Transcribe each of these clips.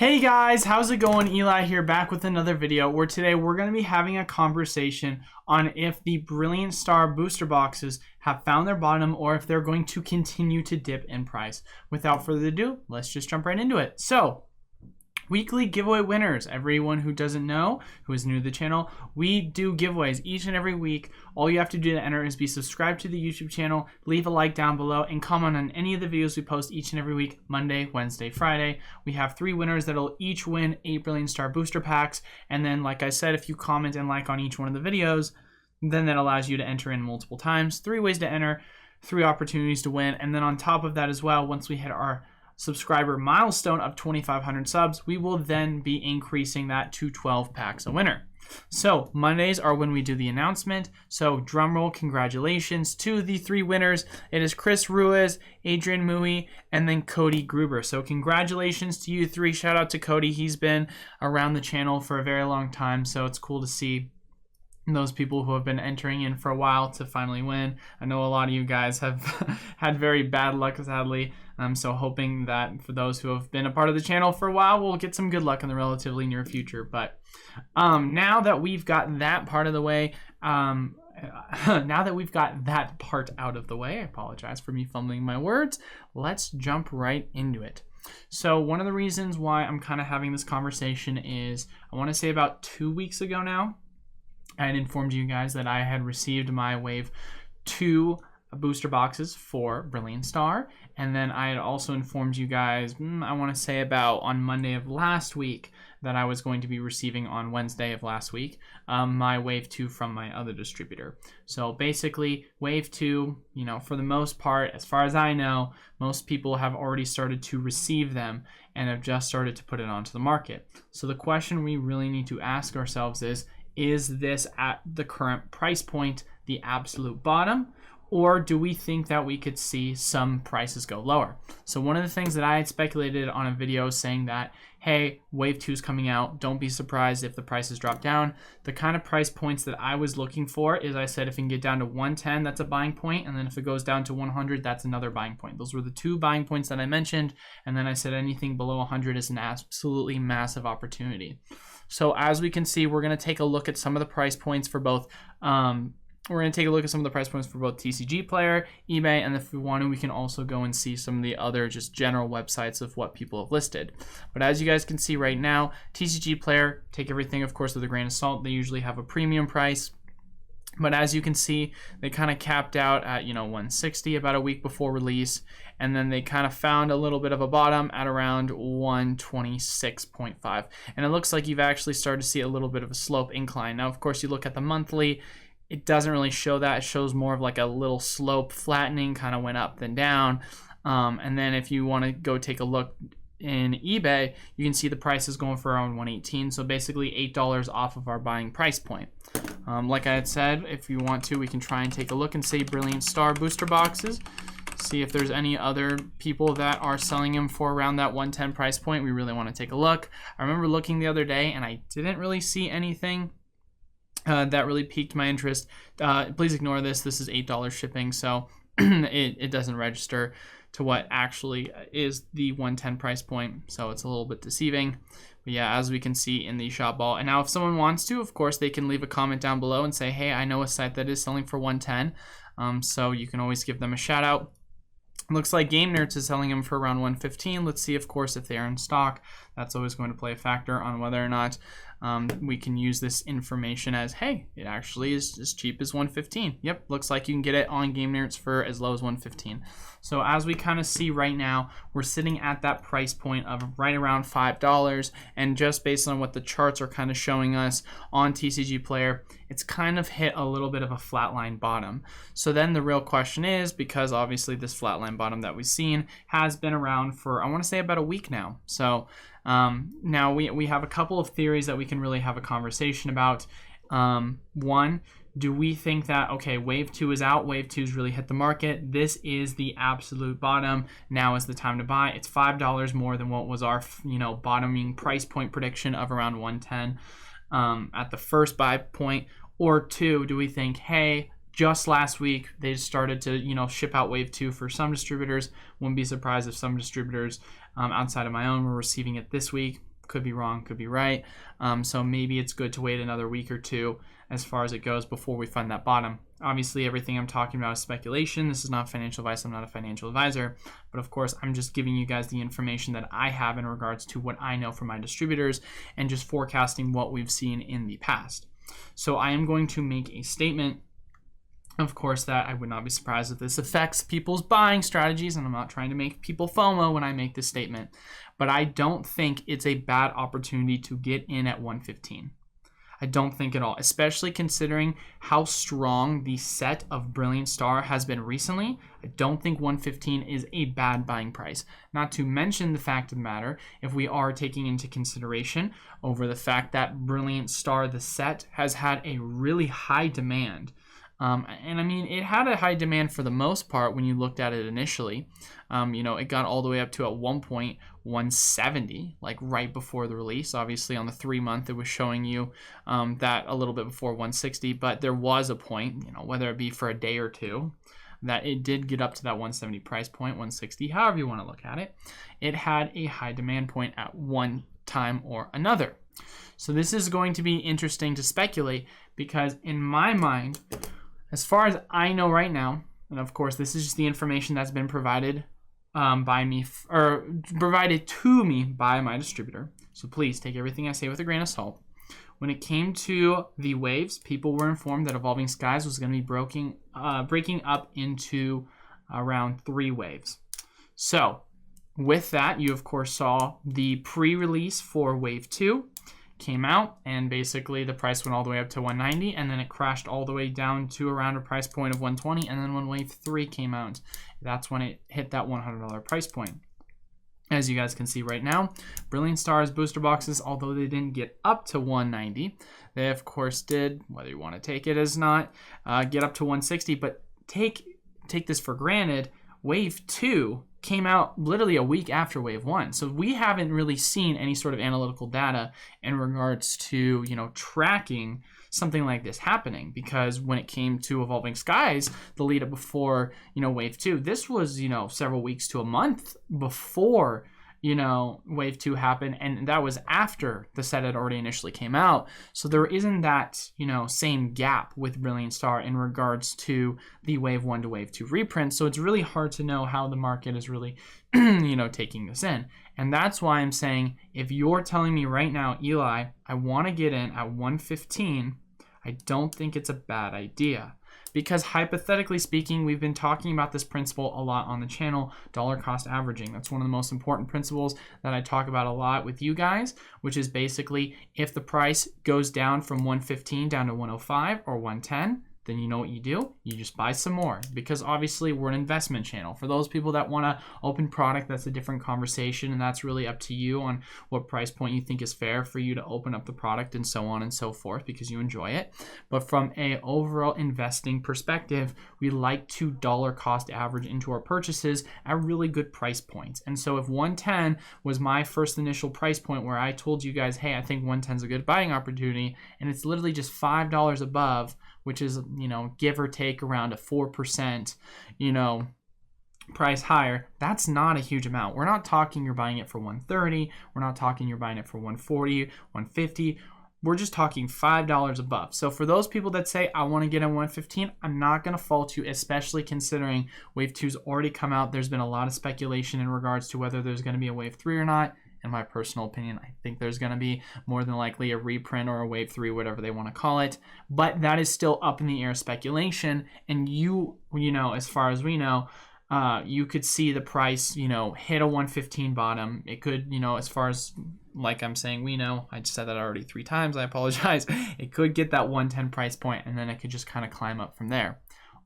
Hey guys, how's it going? Eli here, back with another video where today we're going to be having a conversation on if the Brilliant Star booster boxes have found their bottom or if they're going to continue to dip in price. Without further ado, let's just jump right into it. So, weekly giveaway winners. Everyone who doesn't know, who is new to the channel, we do giveaways each and every week. All you have to do to enter is be subscribed to the YouTube channel, leave a like down below, and comment on any of the videos we post each and every week, Monday, Wednesday, Friday. We have 3 winners that'll each win 8 Brilliant Star booster packs. And then, like I said, if you comment and like on each one of the videos, then that allows you to enter in multiple times. 3 ways to enter, 3 opportunities to win. And then on top of that as well, once we hit our subscriber milestone of 2,500 subs, we will then be increasing that to 12 packs a winner. So Mondays are when we do the announcement. So drumroll, congratulations to the 3 winners. It is Chris Ruiz, Adrian Mui, and then Cody Gruber. So congratulations to you 3. Shout out to Cody. He's been around the channel for a very long time, so it's cool to see those people who have been entering in for a while to finally win. I know a lot of you guys have had very bad luck, sadly. So hoping that for those who have been a part of the channel for a while, we'll get some good luck in the relatively near future. But now that we've got that part of the way, I apologize for me fumbling my words. Let's jump right into it. So one of the reasons why I'm kind of having this conversation is, I want to say about 2 weeks ago now, I had informed you guys that I had received my Wave 2 booster boxes for Brilliant Star. And then I had also informed you guys, I want to say about on Monday of last week, that I was going to be receiving on Wednesday of last week, my Wave 2 from my other distributor. So basically, Wave 2, for the most part, as far as I know, most people have already started to receive them and have just started to put it onto the market. So the question we really need to ask ourselves is this at the current price point the absolute bottom, or do we think that we could see some prices go lower? So one of the things that I had speculated on a video saying that, hey, Wave 2 is coming out, don't be surprised if the prices drop down. The kind of price points that I was looking for is, I said if it can get down to 110, that's a buying point, and then if it goes down to 100, that's another buying point. Those were the 2 buying points that I mentioned, and then I said anything below 100 is an absolutely massive opportunity. So as we can see, we're going to take a look at some of the price points for both TCG Player, eBay, and if we want to, we can also go and see some of the other just general websites of what people have listed. But as you guys can see right now, TCG Player, take everything, of course, with a grain of salt. They usually have a premium price. But as you can see, they kind of capped out at 160 about a week before release, and then they kind of found a little bit of a bottom at around 126.5. And it looks like you've actually started to see a little bit of a slope incline. Now, of course, you look at the monthly, it doesn't really show that. It shows more of like a little slope flattening, kind of went up then down. And then if you want to go take a look in eBay, you can see the price is going for around 118, so basically $8 off of our buying price point. Like I had said, if you want to, we can try and take a look and say Brilliant Star booster boxes, see if there's any other people that are selling them for around that 110 price point. We really want to take a look. I remember looking the other day and I didn't really see anything that really piqued my interest. Please ignore this. This is $8 shipping, so it doesn't register to what actually is the 110 price point, so it's a little bit deceiving. But yeah, as we can see in the shop ball. And now if someone wants to, of course, they can leave a comment down below and say, hey, I know a site that is selling for 110, so you can always give them a shout out. Looks like Game Nerds is selling them for around 115. Let's see, of course, if they are in stock. That's always going to play a factor on whether or not we can use this information as, hey, it actually is as cheap as 115. Yep, looks like you can get it on Game Nerds for as low as 115. So as we kind of see right now, we're sitting at that price point of right around $5, and just based on what the charts are kind of showing us on TCG Player, it's kind of hit a little bit of a flatline bottom. So then the real question is, because obviously this flatline bottom that we've seen has been around for, I want to say, about a week now. So now we have a couple of theories that we can really have a conversation about. One, do we think that, okay, Wave 2 is out, Wave 2's really hit the market, this is the absolute bottom, now is the time to buy? It's $5 more than what was our bottoming price point prediction of around 110 at the first buy point. Or 2, do we think, hey, just last week they started to ship out Wave 2 for some distributors? Wouldn't be surprised if some distributors outside of my own were receiving it this week. Could be wrong, could be right. So maybe it's good to wait another week or two as far as it goes before we find that bottom. Obviously, everything I'm talking about is speculation. This is not financial advice. I'm not a financial advisor. But of course, I'm just giving you guys the information that I have in regards to what I know from my distributors and just forecasting what we've seen in the past. So I am going to make a statement. Of course, that I would not be surprised if this affects people's buying strategies, and I'm not trying to make people FOMO when I make this statement, but I don't think it's a bad opportunity to get in at 115. I don't think at all, especially considering how strong the set of Brilliant Star has been recently. I don't think 115 is a bad buying price. Not to mention the fact of the matter, if we are taking into consideration over the fact that Brilliant Star, the set, has had a really high demand. And I mean, it had a high demand for the most part when you looked at it initially. It got all the way up to at one point 170, like right before the release. Obviously, on the 3-month, it was showing you that a little bit before 160, but there was a point, whether it be for a day or two, that it did get up to that 170 price point, 160, however you want to look at it. It had a high demand point at one time or another. So this is going to be interesting to speculate because in my mind, as far as I know right now, and of course this is just the information that's been provided by me, or provided to me by my distributor. So please take everything I say with a grain of salt. When it came to the waves, people were informed that Evolving Skies was going to be breaking up into around 3 waves. So with that, you of course saw the pre-release for Wave 2. Came out, and basically the price went all the way up to 190, and then it crashed all the way down to around a price point of 120, and then when Wave 3 came out, that's when it hit that $100 price point. As you guys can see right now, Brilliant Stars booster boxes, although they didn't get up to 190, they of course did, whether you want to take it as not, get up to 160, but take this for granted, Wave 2 came out literally a week after Wave 1. So we haven't really seen any sort of analytical data in regards to, tracking something like this happening, because when it came to Evolving Skies, the lead up before, Wave 2, this was, several weeks to a month before, Wave 2 happened, and that was after the set had already initially came out. So there isn't that, same gap with Brilliant Star in regards to the Wave 1 to Wave 2 reprints. So it's really hard to know how the market is really, taking this in. And that's why I'm saying, if you're telling me right now, Eli, I want to get in at 115, I don't think it's a bad idea. Because hypothetically speaking, we've been talking about this principle a lot on the channel, dollar cost averaging. That's one of the most important principles that I talk about a lot with you guys, which is basically if the price goes down from 115 down to 105 or 110, then you know what you do? You just buy some more, because obviously we're an investment channel. For those people that want to open product, that's a different conversation, and that's really up to you on what price point you think is fair for you to open up the product and so on and so forth, because you enjoy it. But from a overall investing perspective, we like to dollar cost average into our purchases at really good price points. And so if 110 was my first initial price point where I told you guys, hey, I think 110 is a good buying opportunity, and it's literally just $5 above, which is, give or take around a 4%, price higher, that's not a huge amount. We're not talking you're buying it for 130. We're not talking you're buying it for 140, 150. We're just talking $5 above. So for those people that say, I want to get in 115, I'm not going to fault you, especially considering Wave 2's already come out. There's been a lot of speculation in regards to whether there's going to be a Wave 3 or not. In my personal opinion, I think there's going to be more than likely a reprint or a Wave 3, whatever they want to call it. But that is still up in the air speculation. And as far as we know, you could see the price, hit a 115 bottom. It could, as far as like I'm saying, we know, I just said that already 3 times. I apologize. It could get that 110 price point, and then it could just kind of climb up from there.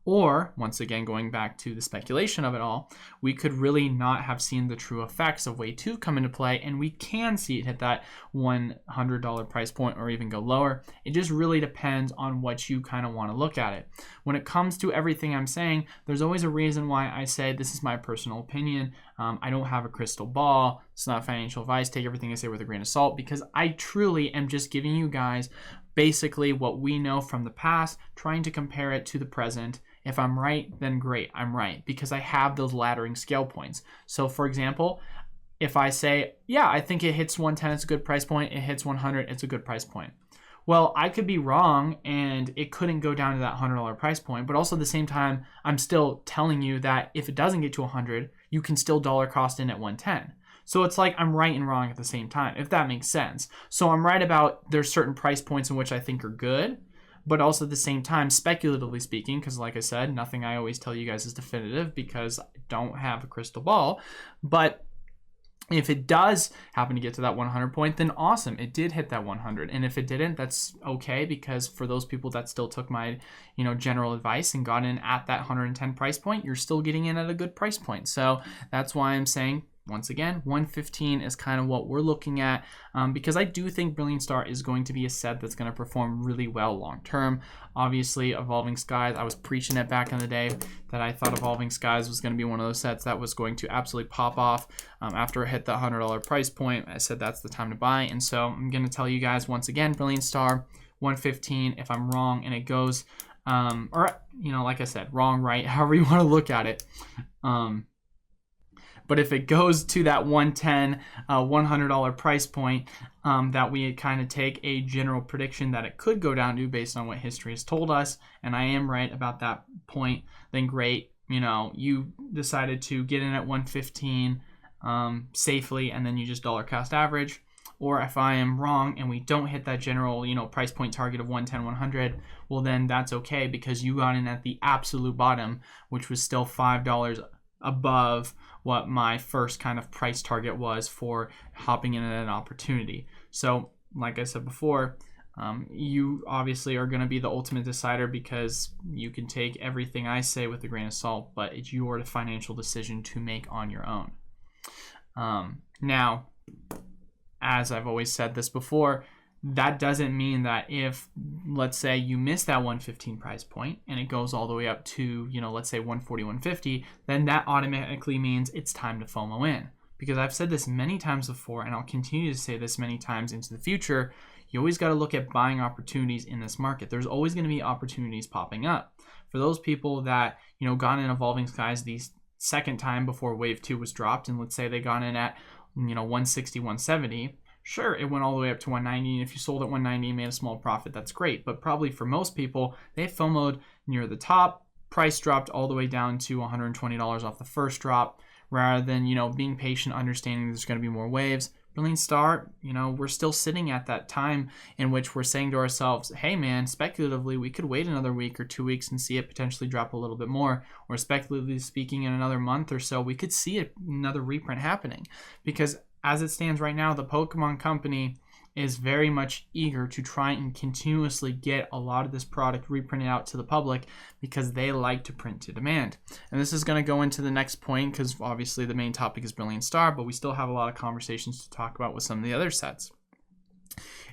Or, once again, going back to the speculation of it all, we could really not have seen the true effects of Wave 2 come into play, and we can see it hit that $100 price point or even go lower. It just really depends on what you kind of want to look at it. When it comes to everything I'm saying, there's always a reason why I say this is my personal opinion. I don't have a crystal ball. It's not financial advice. Take everything I say with a grain of salt, because I truly am just giving you guys basically what we know from the past, trying to compare it to the present. If I'm right, then great, I'm right, because I have those laddering scale points. So for example, if I say, yeah, I think it hits 110, it's a good price point. It hits 100, it's a good price point. Well, I could be wrong and it couldn't go down to that $100 price point, but also at the same time, I'm still telling you that if it doesn't get to 100, you can still dollar cost in at 110. So it's like I'm right and wrong at the same time, if that makes sense. So I'm right about there's certain price points in which I think are good, but also at the same time, speculatively speaking, because like I said, nothing I always tell you guys is definitive because I don't have a crystal ball, but if it does happen to get to that 100 point, then awesome, it did hit that 100. And if it didn't, that's okay, because for those people that still took my, general advice and got in at that 110 price point, you're still getting in at a good price point. So that's why I'm saying, once again, 115 is kind of what we're looking at, because I do think Brilliant Star is going to be a set that's going to perform really well long term. Obviously, Evolving Skies, I was preaching it back in the day that I thought Evolving Skies was going to be one of those sets that was going to absolutely pop off after it hit the $100 price point. I said that's the time to buy, and so I'm going to tell you guys once again, Brilliant Star, 115. If I'm wrong and it goes, like I said, wrong, right, however you want to look at it. But if it goes to that 110, $100 price point, that we kind of take a general prediction that it could go down to based on what history has told us, and I am right about that point, then great. You decided to get in at 115 safely, and then you just dollar cost average. Or if I am wrong and we don't hit that general, price point target of 110, 100, well then that's okay because you got in at the absolute bottom, which was still $5 above what my first kind of price target was for hopping in at an opportunity. So like I said before, you obviously are going to be the ultimate decider because you can take everything I say with a grain of salt, but it's your financial decision to make on your own. Now, as I've always said this before, that doesn't mean that if, let's say, you miss that 115 price point and it goes all the way up to, let's say 140, 150, then that automatically means it's time to FOMO in. Because I've said this many times before, and I'll continue to say this many times into the future, you always got to look at buying opportunities in this market. There's always going to be opportunities popping up. For those people that, got in Evolving Skies the second time before Wave 2 was dropped, and let's say they got in at, 160, 170, sure, it went all the way up to 190, and if you sold at 190 and made a small profit, that's great. But probably for most people, they FOMO'd near the top, price dropped all the way down to $120 off the first drop, rather than, being patient, understanding there's going to be more waves. Brilliant Star, we're still sitting at that time in which we're saying to ourselves, hey man, speculatively, we could wait another week or 2 weeks and see it potentially drop a little bit more. Or speculatively speaking, in another month or so, we could see another reprint happening. Because as it stands right now, the Pokemon Company is very much eager to try and continuously get a lot of this product reprinted out to the public because they like to print to demand. And this is going to go into the next point because obviously the main topic is Brilliant Star, but we still have a lot of conversations to talk about with some of the other sets.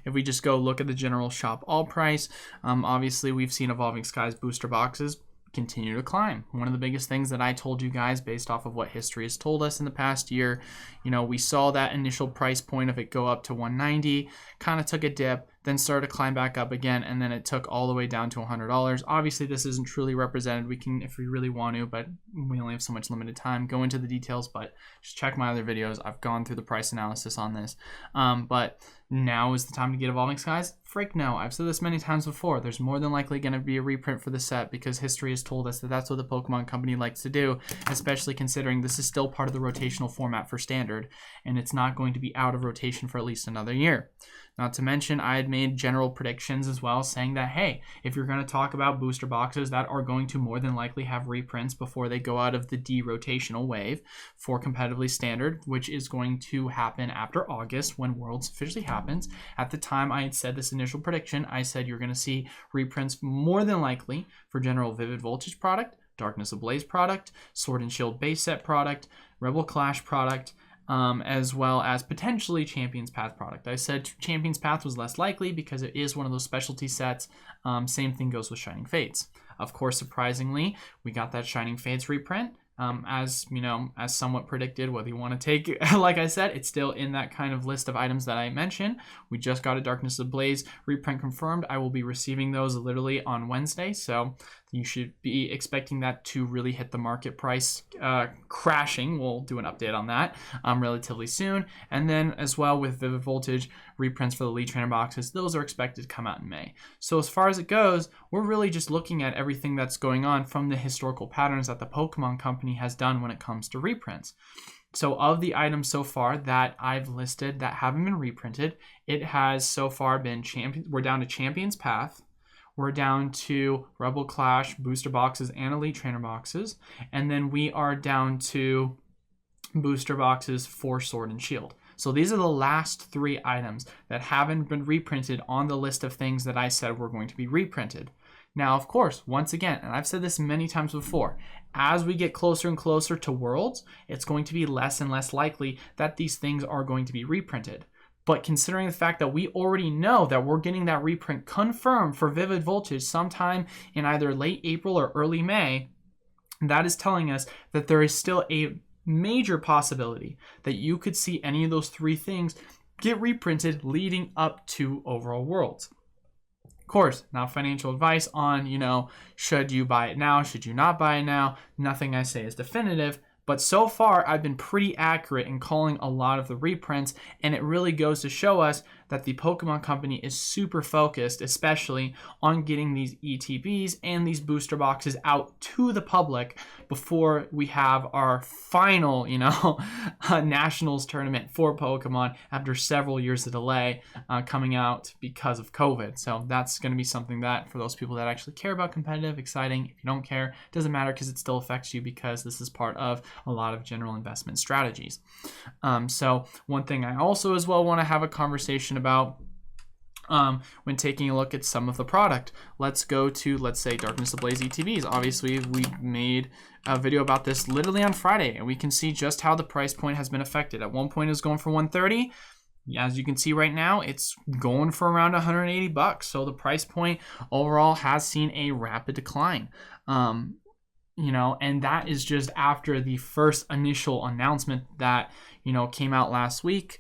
If we just go look at the general shop all price, obviously we've seen Evolving Skies booster boxes continue to climb. One of the biggest things that I told you guys based off of what history has told us in the past year, we saw that initial price point of it go up to 190, kind of took a dip, then started to climb back up again, and then it took all the way down to $100. Obviously, this isn't truly represented. We can, if we really want to, but we only have so much limited time, go into the details, but just check my other videos. I've gone through the price analysis on this. But now is the time to get Evolving Skies? Frick no. I've said this many times before. There's more than likely going to be a reprint for the set because history has told us that that's what the Pokemon Company likes to do, especially considering this is still part of the rotational format for Standard, and it's not going to be out of rotation for at least another year. Not to mention, I had made general predictions as well, saying that, hey, if you're going to talk about booster boxes that are going to more than likely have reprints before they go out of the de-rotational wave for competitively Standard, which is going to happen after August when Worlds officially happens. At the time I had said this initial prediction, I said you're going to see reprints more than likely for General Vivid Voltage product, Darkness Ablaze product, Sword and Shield base set product, Rebel Clash product, as well as potentially Champion's Path product. I said Champion's Path was less likely because it is one of those specialty sets. Same thing goes with Shining Fates. Of course, surprisingly, we got that Shining Fates reprint. as you know, as somewhat predicted, whether you want to take it, like I said, it's still in that kind of list of items that I mentioned. We just got a Darkness Ablaze reprint confirmed. I will be receiving those literally on Wednesday, so you should be expecting that to really hit the market price crashing. We'll do an update on that relatively soon. And then as well with Vivid Voltage reprints for the Elite Trainer boxes, those are expected to come out in May. So as far as it goes, we're really just looking at everything that's going on from the historical patterns that the Pokemon Company has done when it comes to reprints. So of the items so far that I've listed that haven't been reprinted, it has so far been we're down to Champion's Path, we're down to Rebel Clash booster boxes and Elite Trainer boxes, and then we are down to booster boxes for Sword and Shield. So these are the last 3 items that haven't been reprinted on the list of things that I said were going to be reprinted. Now, of course, once again, and I've said this many times before, as we get closer and closer to Worlds, it's going to be less and less likely that these things are going to be reprinted. But considering the fact that we already know that we're getting that reprint confirmed for Vivid Voltage sometime in either late April or early May, that is telling us that there is still a major possibility that you could see any of those 3 things get reprinted leading up to overall Worlds. Of course, not financial advice on, should you buy it now, should you not buy it now. Nothing I say is definitive, but so far I've been pretty accurate in calling a lot of the reprints, and it really goes to show us that the Pokemon Company is super focused, especially on getting these ETBs and these booster boxes out to the public before we have our final, Nationals tournament for Pokemon after several years of delay coming out because of COVID. So that's going to be something that, for those people that actually care about competitive, exciting. If you don't care, it doesn't matter because it still affects you because this is part of a lot of general investment strategies. So one thing I also as well want to have a conversation about when taking a look at some of the product. Let's go to, let's say, Darkness Ablaze ETBs. Obviously, we made a video about this literally on Friday, and we can see just how the price point has been affected. At one point, it was going for $130. As you can see right now, it's going for around $180. So the price point overall has seen a rapid decline. And that is just after the first initial announcement that, came out last week.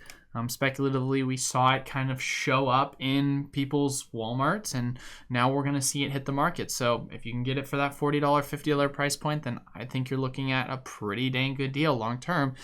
Speculatively, we saw it kind of show up in people's Walmarts, and now we're going to see it hit the market. So if you can get it for that $40, $50 price point, then I think you're looking at a pretty dang good deal long term.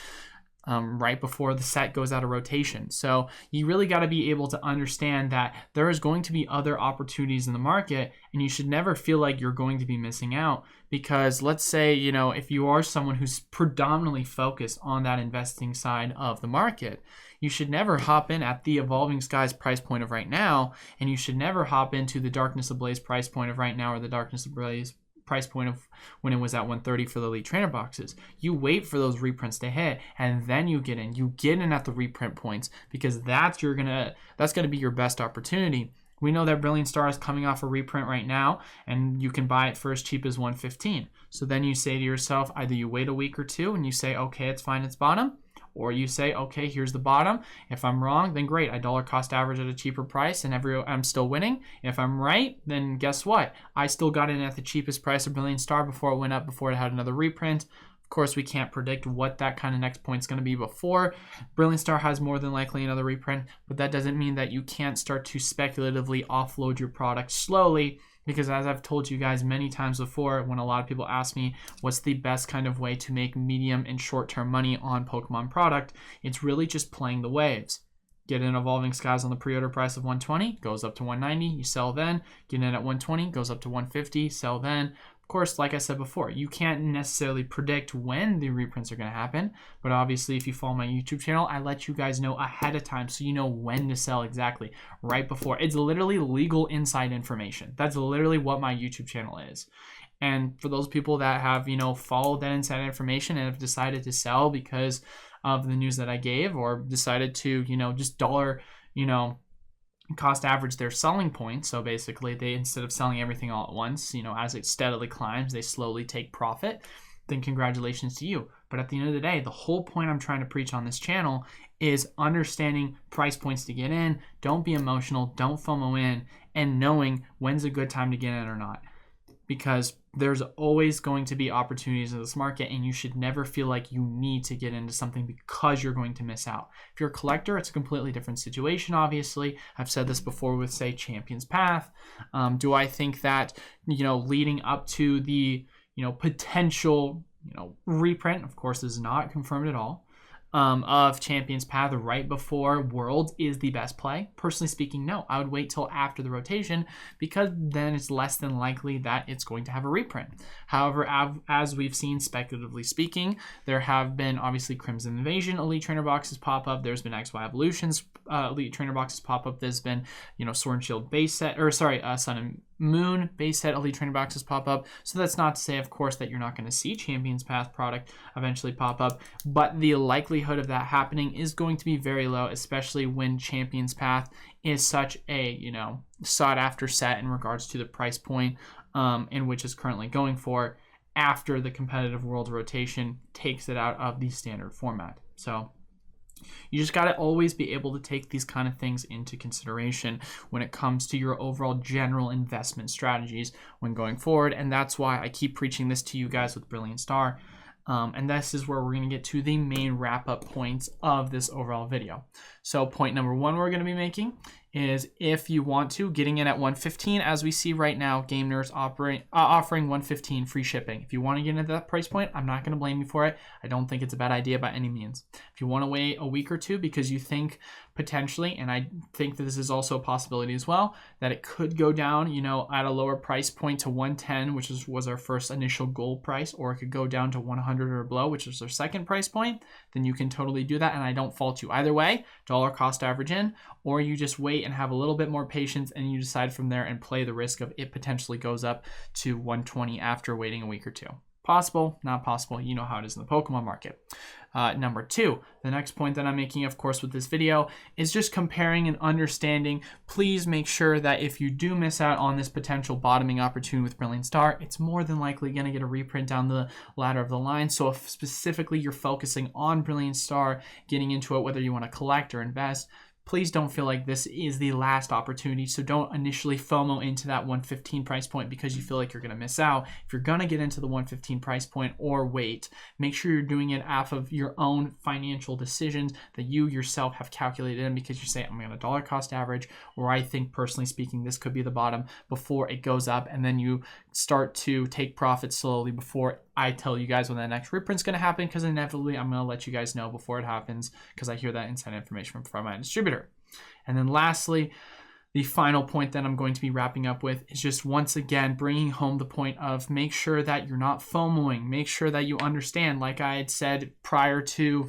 Right before the set goes out of rotation. So you really got to be able to understand that there is going to be other opportunities in the market, and you should never feel like you're going to be missing out, because let's say, if you are someone who's predominantly focused on that investing side of the market, you should never hop in at the Evolving Skies price point of right now, and you should never hop into the Darkness Ablaze price point of right now or the Darkness Ablaze price point of when it was at $130 for the Elite Trainer boxes. You wait for those reprints to hit, and then you get in. You get in at the reprint points, because that's gonna be your best opportunity. We know that Brilliant Star is coming off a reprint right now, and you can buy it for as cheap as $115. So then you say to yourself, either you wait a week or two and you say, okay, it's fine, it's bottom, or you say, okay, here's the bottom. If I'm wrong, then great. I dollar cost average at a cheaper price, and I'm still winning. If I'm right, then guess what? I still got in at the cheapest price of Brilliant Star before it went up, before it had another reprint. Of course, we can't predict what that kind of next point is going to be before Brilliant Star has more than likely another reprint, but that doesn't mean that you can't start to speculatively offload your product slowly. Because as I've told you guys many times before, when a lot of people ask me what's the best kind of way to make medium and short-term money on Pokemon product, it's really just playing the waves. Get in Evolving Skies on the pre-order price of $120, goes up to $190, you sell then. Get in at $120, goes up to $150, sell then. Of course, like I said before, you can't necessarily predict when the reprints are going to happen, but obviously if you follow my YouTube channel, I let you guys know ahead of time so you know when to sell exactly, right before. It's literally legal inside information. That's literally what my YouTube channel is. And for those people that have, followed that inside information and have decided to sell because of the news that I gave, or decided to, just dollar, cost average their selling point. So basically they, instead of selling everything all at once, as it steadily climbs, they slowly take profit, then congratulations to you. But at the end of the day, the whole point I'm trying to preach on this channel is understanding price points to get in. Don't be emotional, don't FOMO in, and knowing when's a good time to get in or not. Because there's always going to be opportunities in this market, and you should never feel like you need to get into something because you're going to miss out. If you're a collector, it's a completely different situation, obviously. I've said this before with, say, Champions Path. Do I think that, leading up to the, potential, reprint, of course, is not confirmed at all, of Champions Path right before Worlds is the best play? Personally speaking, no. I would wait till after the rotation, because then it's less than likely that it's going to have a reprint. However, as we've seen, speculatively speaking, there have been obviously Crimson Invasion Elite Trainer boxes pop up. There's been XY Evolutions Elite Trainer boxes pop up. There's been, Sword and Shield base set, Sun and Moon base set Elite Trainer boxes pop up. So that's not to say, of course, that you're not going to see Champions Path product eventually pop up, but the likelihood of that happening is going to be very low, especially when Champions Path is such a, sought after set in regards to the price point in which it's currently going for, after the competitive world rotation takes it out of the standard format. So you just got to always be able to take these kind of things into consideration when it comes to your overall general investment strategies when going forward. And that's why I keep preaching this to you guys with Brilliant Star. And this is where we're going to get to the main wrap-up points of this overall video. So point number one we're going to be making is, if you want to, getting in at 115, as we see right now, Game Nerds offering 115 free shipping. If you want to get into that price point, I'm not going to blame you for it. I don't think it's a bad idea by any means. If you want to wait a week or two because you think potentially, and I think that this is also a possibility as well, that it could go down, at a lower price point to 110, which was our first initial goal price, or it could go down to 100 or below, which is our second price point, then you can totally do that, and I don't fault you either way. Dollar cost average in, or you just wait and have a little bit more patience, and you decide from there and play the risk of it potentially goes up to 120 after waiting a week or two. Possible, not possible. You know how it is in the Pokemon market. Number two, the next point that I'm making, of course, with this video is just comparing and understanding. Please make sure that if you do miss out on this potential bottoming opportunity with Brilliant Star, it's more than likely going to get a reprint down the ladder of the line. So if specifically you're focusing on Brilliant Star, getting into it, whether you want to collect or invest, please don't feel like this is the last opportunity. So don't initially FOMO into that 115 price point because you feel like you're going to miss out. If you're going to get into the 115 price point or wait, make sure you're doing it off of your own financial decisions that you yourself have calculated in, because you say, I'm going to dollar cost average, or I think personally speaking, this could be the bottom before it goes up. And then you start to take profits slowly before I tell you guys when the next reprint's going to happen, because inevitably I'm going to let you guys know before it happens, because I hear that inside information from my distributor. And then lastly, the final point that I'm going to be wrapping up with is just once again bringing home the point of, make sure that you're not FOMOing. Make sure that you understand, like I had said prior to,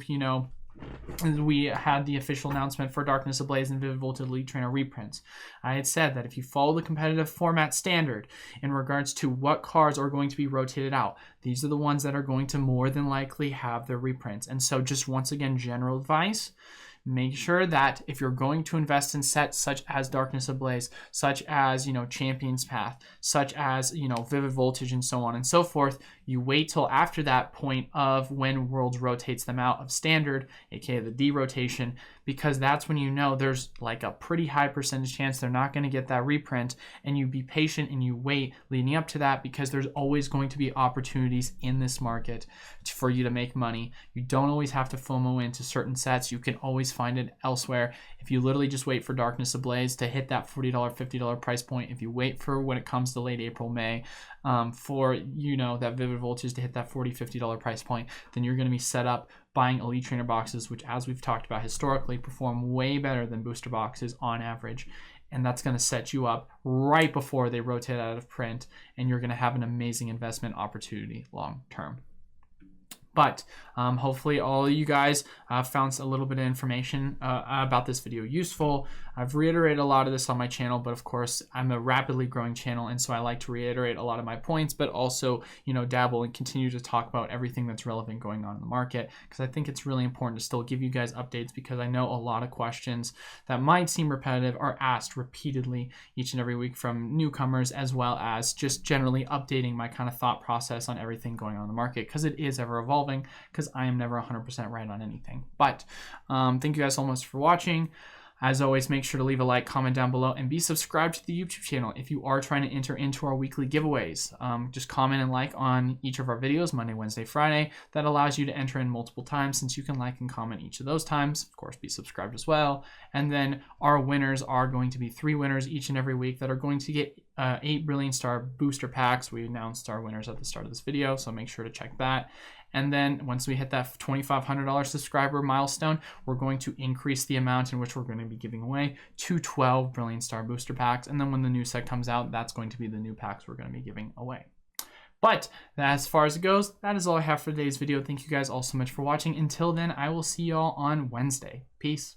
we had the official announcement for Darkness Ablaze and Vivid Voltage Elite Trainer reprints. I had said that if you follow the competitive format standard in regards to what cards are going to be rotated out, these are the ones that are going to more than likely have their reprints. And so just once again, general advice, make sure that if you're going to invest in sets such as Darkness Ablaze, such as, Champions Path, such as, Vivid Voltage, and so on and so forth, you wait till after that point of when Worlds rotates them out of standard, aka the D rotation, because that's when there's like a pretty high percentage chance they're not going to get that reprint, and you be patient and you wait leading up to that, because there's always going to be opportunities in this market for you to make money. You don't always have to FOMO into certain sets. You can always find it elsewhere. If you literally just wait for Darkness Ablaze to hit that $40, $50 price point, if you wait for when it comes to late April, May, for that Vivid Voltage to hit that $40, $50 price point, then you're going to be set up buying Elite Trainer boxes, which, as we've talked about historically, perform way better than booster boxes on average. And that's going to set you up right before they rotate out of print, and you're going to have an amazing investment opportunity long term. But hopefully all of you guys found a little bit of information about this video useful. I've reiterated a lot of this on my channel, but of course I'm a rapidly growing channel, and so I like to reiterate a lot of my points, but also, dabble and continue to talk about everything that's relevant going on in the market, because I think it's really important to still give you guys updates, because I know a lot of questions that might seem repetitive are asked repeatedly each and every week from newcomers, as well as just generally updating my kind of thought process on everything going on in the market, because it is ever evolving, because I am never 100% right on anything. But thank you guys so much for watching. As always, make sure to leave a like, comment down below, and be subscribed to the YouTube channel if you are trying to enter into our weekly giveaways. Just comment and like on each of our videos, Monday, Wednesday, Friday. That allows you to enter in multiple times since you can like and comment each of those times. Of course, be subscribed as well. And then our winners are going to be 3 winners each and every week that are going to get 8 Brilliant Star booster packs. We announced our winners at the start of this video, so make sure to check that. And then once we hit that $2,500 subscriber milestone, we're going to increase the amount in which we're going to be giving away to 12 Brilliant Star booster packs. And then when the new set comes out, that's going to be the new packs we're going to be giving away. But as far as it goes, that is all I have for today's video. Thank you guys all so much for watching. Until then, I will see y'all on Wednesday. Peace.